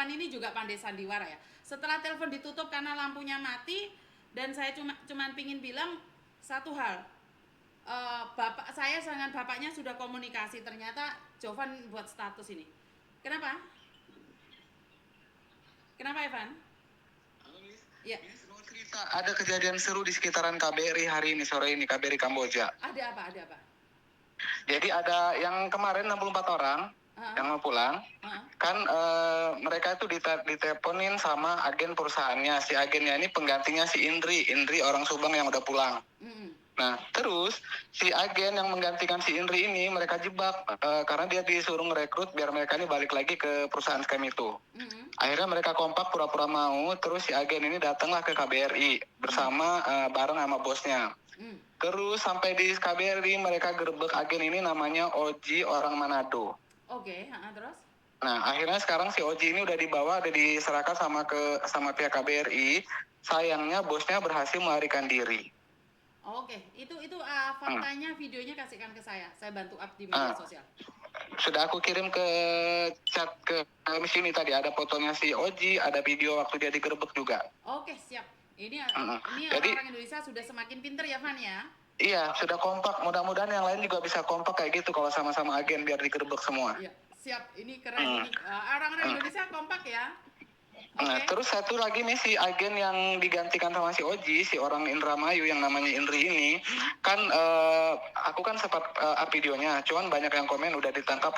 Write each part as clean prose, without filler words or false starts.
Jovan ini juga pandai sandiwara ya. Setelah telepon ditutup karena lampunya mati, dan saya cuman pingin bilang satu hal. Bapak saya dengan bapaknya sudah komunikasi, ternyata Jovan buat status ini. Kenapa? Kenapa Evan? Ya. Cerita ada kejadian seru di sekitaran KBRI hari ini sore ini, KBRI Kamboja. Ada apa? Ada apa? Jadi ada yang kemarin 64 orang yang mau pulang. Kan mereka itu diteleponin sama agen perusahaannya. Si agennya ini penggantinya si Indri orang Subang yang udah pulang. Nah, terus si agen yang menggantikan si Indri ini mereka jebak karena dia disuruh ngerekrut biar mereka ini balik lagi ke perusahaan scam itu. Akhirnya mereka kompak pura-pura mau, terus si agen ini datanglah ke KBRI bersama bareng sama bosnya. Terus sampai di KBRI mereka gerbek agen ini namanya Oji orang Manado. Oke, terus? Nah, akhirnya sekarang si Oji ini udah diserahkan sama pihak KBRI. Sayangnya bosnya berhasil melarikan diri. Oke, itu faktanya, videonya kasihkan ke saya. Saya bantu up di media sosial. Sudah aku kirim ke chat ke sini tadi, ada fotonya si Oji, ada video waktu dia digerebek juga. Oke, siap. Ini orang-orang Indonesia sudah semakin pinter ya, Van ya? Iya, sudah kompak. Mudah-mudahan yang lain juga bisa kompak kayak gitu kalau sama-sama agen biar digerebek semua. Iya, siap. Ini keren. Ini orang-orang Indonesia kompak ya. Nah, terus satu lagi nih si agen yang digantikan sama si Oji, si orang Indramayu yang namanya Indri ini, kan aku kan sempat videonya, cuman banyak yang komen udah ditangkap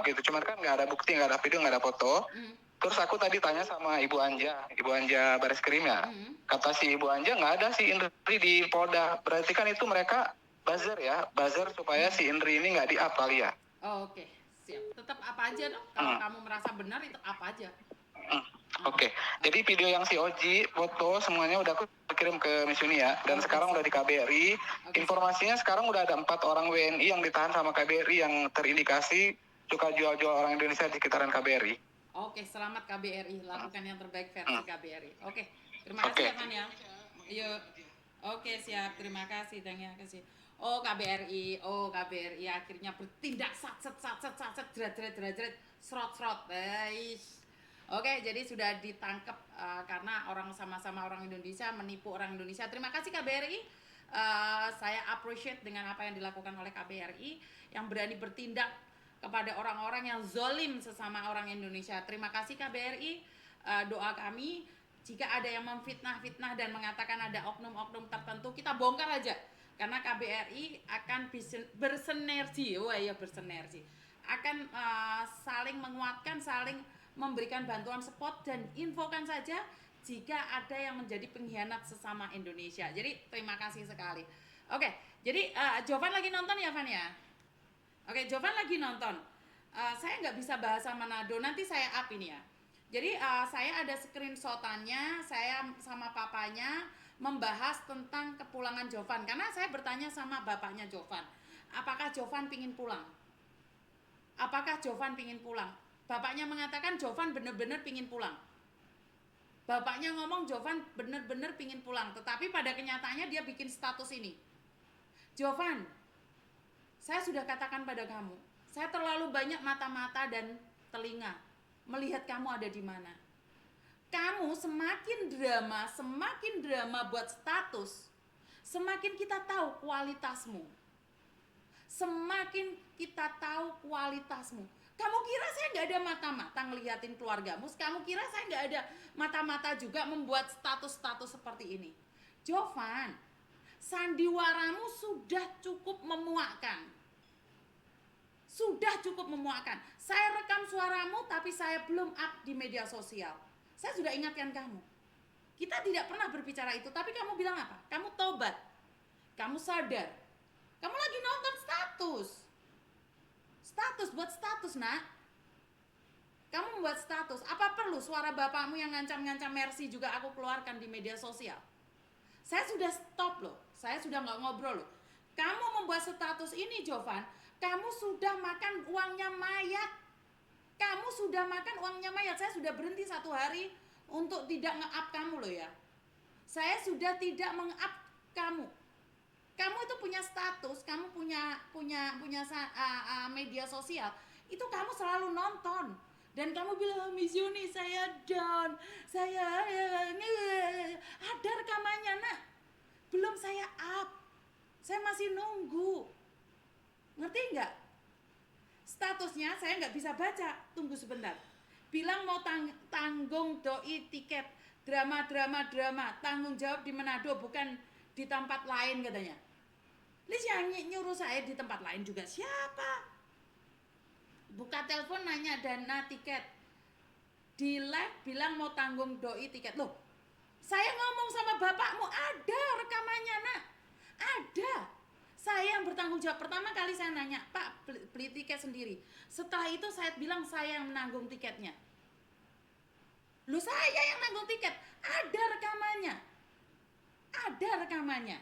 gitu, cuman kan nggak ada bukti, nggak ada video, nggak ada foto. Terus aku tadi tanya sama Ibu Anja Bareskrim ya, kata si Ibu Anja nggak ada si Indri di Polda, berarti kan itu mereka buzzer supaya si Indri ini nggak di-up kali ya. Oke, siap. Tetap apa aja dong, kalau kamu merasa benar itu apa aja. Oke. Jadi video yang si Oji, foto semuanya udah aku kirim ke Miss Uni ya. Dan sekarang udah di KBRI. Informasinya sekarang udah ada 4 orang WNI yang ditahan sama KBRI yang terindikasi suka jual-jual orang Indonesia di sekitaran KBRI. Oke, selamat KBRI. Lakukan yang terbaik versi KBRI. Oke, terima kasih ya Van ya. Yuk. Oke, siap. Terima kasih. Oh KBRI akhirnya bertindak jret serot. Oke, jadi sudah ditangkap karena sama-sama orang Indonesia menipu orang Indonesia. Terima kasih KBRI. Saya appreciate dengan apa yang dilakukan oleh KBRI yang berani bertindak kepada orang-orang yang zolim sesama orang Indonesia. Terima kasih KBRI. Doa kami jika ada yang memfitnah dan mengatakan ada oknum-oknum tertentu, kita bongkar aja. Karena KBRI akan bersinergi, akan saling menguatkan, saling memberikan bantuan support dan infokan saja jika ada yang menjadi pengkhianat sesama Indonesia. Jadi terima kasih sekali. Oke, jadi Jovan lagi nonton ya Van ya? Oke, Jovan lagi nonton. Saya nggak bisa bahasa Manado, nanti saya up ini ya. Jadi saya ada screenshotannya, saya sama papanya membahas tentang kepulangan Jovan. Karena saya bertanya sama bapaknya Jovan, apakah Jovan pingin pulang? Bapaknya mengatakan Jovan benar-benar pingin pulang. Bapaknya ngomong Jovan benar-benar pingin pulang. Tetapi pada kenyataannya dia bikin status ini. Jovan, saya sudah katakan pada kamu, saya terlalu banyak mata-mata dan telinga melihat kamu ada di mana. Kamu semakin drama buat status, semakin kita tahu kualitasmu. Kamu kira saya nggak ada mata-mata ngeliatin keluargamu? Kamu kira saya nggak ada mata-mata juga membuat status-status seperti ini? Jovan, sandiwaramu sudah cukup memuakkan. Saya rekam suaramu tapi saya belum up di media sosial. Saya sudah ingatkan kamu. Kita tidak pernah berbicara itu, tapi kamu bilang apa? Kamu tobat. Kamu sadar. Kamu lagi nonton status. Buat status, nak. Kamu membuat status. Apa perlu suara bapakmu yang ngancam-ngancam Mercy juga aku keluarkan di media sosial? Saya sudah stop loh. Saya sudah nggak ngobrol loh. Kamu membuat status ini, Jovan, kamu sudah makan uangnya mayat. Saya sudah berhenti 1 hari untuk tidak nge-up kamu loh ya. Saya sudah tidak meng-up kamu. Kamu itu punya status, kamu punya media sosial, itu kamu selalu nonton. Dan kamu bilang, Miss Yuni saya down, saya ada rekamannya nak, belum saya up, saya masih nunggu, ngerti nggak? Statusnya saya nggak bisa baca, tunggu sebentar. Bilang mau tanggung doi tiket, drama, tanggung jawab di Manado bukan di tempat lain katanya. Liz yang nyuruh saya di tempat lain juga siapa? Buka telepon nanya dana tiket, di live bilang mau tanggung doi tiket. Loh, saya ngomong sama bapakmu, ada rekamannya nak, ada. Saya yang bertanggung jawab. Pertama kali saya nanya, Pak beli tiket sendiri. Setelah itu saya bilang saya yang menanggung tiketnya. Loh, saya yang nanggung tiket, ada rekamannya, ada rekamannya.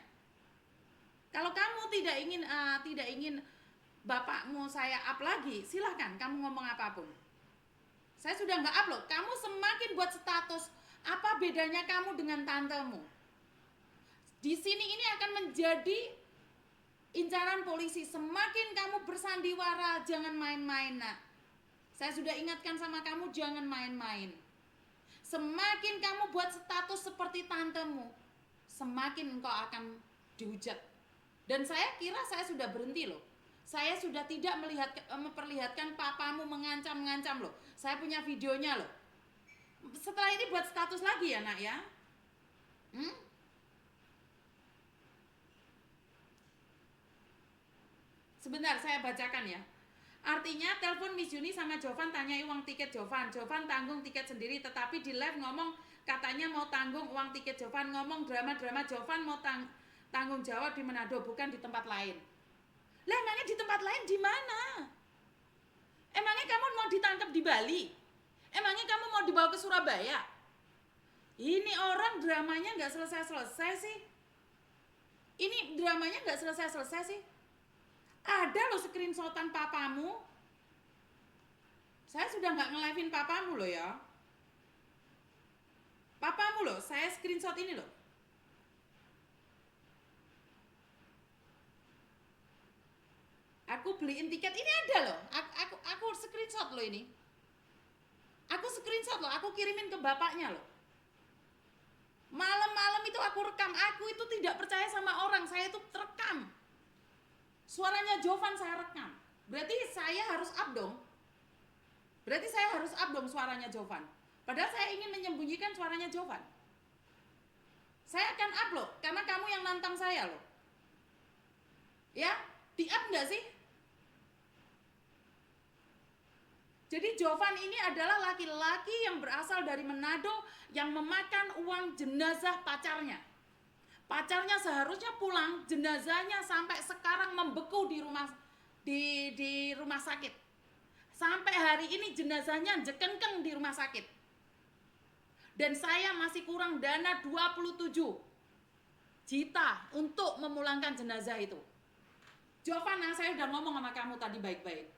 Kalau kamu tidak ingin bapakmu saya up lagi, silahkan kamu ngomong apapun. Saya sudah nggak up loh. Kamu semakin buat status, apa bedanya kamu dengan tantemu? Di sini ini akan menjadi incaran polisi. Semakin kamu bersandiwara, jangan main-main nak. Saya sudah ingatkan sama kamu, jangan main-main. Semakin kamu buat status seperti tantemu, semakin engkau akan dihujat. Dan saya kira saya sudah berhenti loh. Saya sudah tidak memperlihatkan papamu mengancam-ngancam loh. Saya punya videonya loh. Setelah ini buat status lagi ya nak ya. Sebentar saya bacakan ya. Artinya telepon Miss Yuni sama Jovan tanyai uang tiket Jovan. Jovan tanggung tiket sendiri, tetapi di live ngomong katanya mau tanggung uang tiket Jovan. Ngomong drama Jovan mau tanggung jawab di Manado bukan di tempat lain. Lah emangnya di tempat lain di mana? Emangnya kamu mau ditangkap di Bali? Emangnya kamu mau dibawa ke Surabaya? Ini orang dramanya nggak selesai-selesai sih. Ini dramanya nggak selesai-selesai sih. Ada loh screenshotan papamu. Saya sudah nggak nge-live-in papamu loh ya. Papamu loh, saya screenshot ini loh. Aku beliin tiket, ini ada loh. Aku screenshot loh ini. Aku screenshot loh, aku kirimin ke bapaknya loh. Malam-malam itu aku rekam. Aku itu tidak percaya sama orang, saya itu terekam. Suaranya Jovan saya rekam. Berarti saya harus up dong. Berarti saya harus up dong suaranya Jovan. Padahal saya ingin menyembunyikan suaranya Jovan. Saya akan up loh, karena kamu yang nantang saya loh. Ya, di up nggak sih? Jadi Jovan ini adalah laki-laki yang berasal dari Manado yang memakan uang jenazah pacarnya. Pacarnya seharusnya pulang, jenazahnya sampai sekarang membeku di rumah sakit. Sampai hari ini jenazahnya jekengkeng di rumah sakit. Dan saya masih kurang dana 27 juta untuk memulangkan jenazah itu. Jovan, saya udah ngomong sama kamu tadi baik-baik.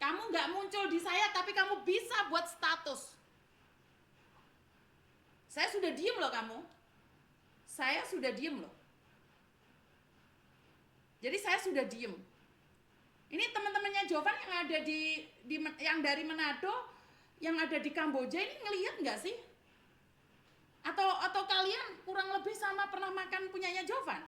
Kamu nggak muncul di saya, tapi kamu bisa buat status. Saya sudah diem loh kamu. Saya sudah diem loh. Jadi saya sudah diem. Ini teman-temannya Jovan yang ada yang dari Manado, yang ada di Kamboja ini ngelihat nggak sih? Atau kalian kurang lebih sama pernah makan punyanya Jovan?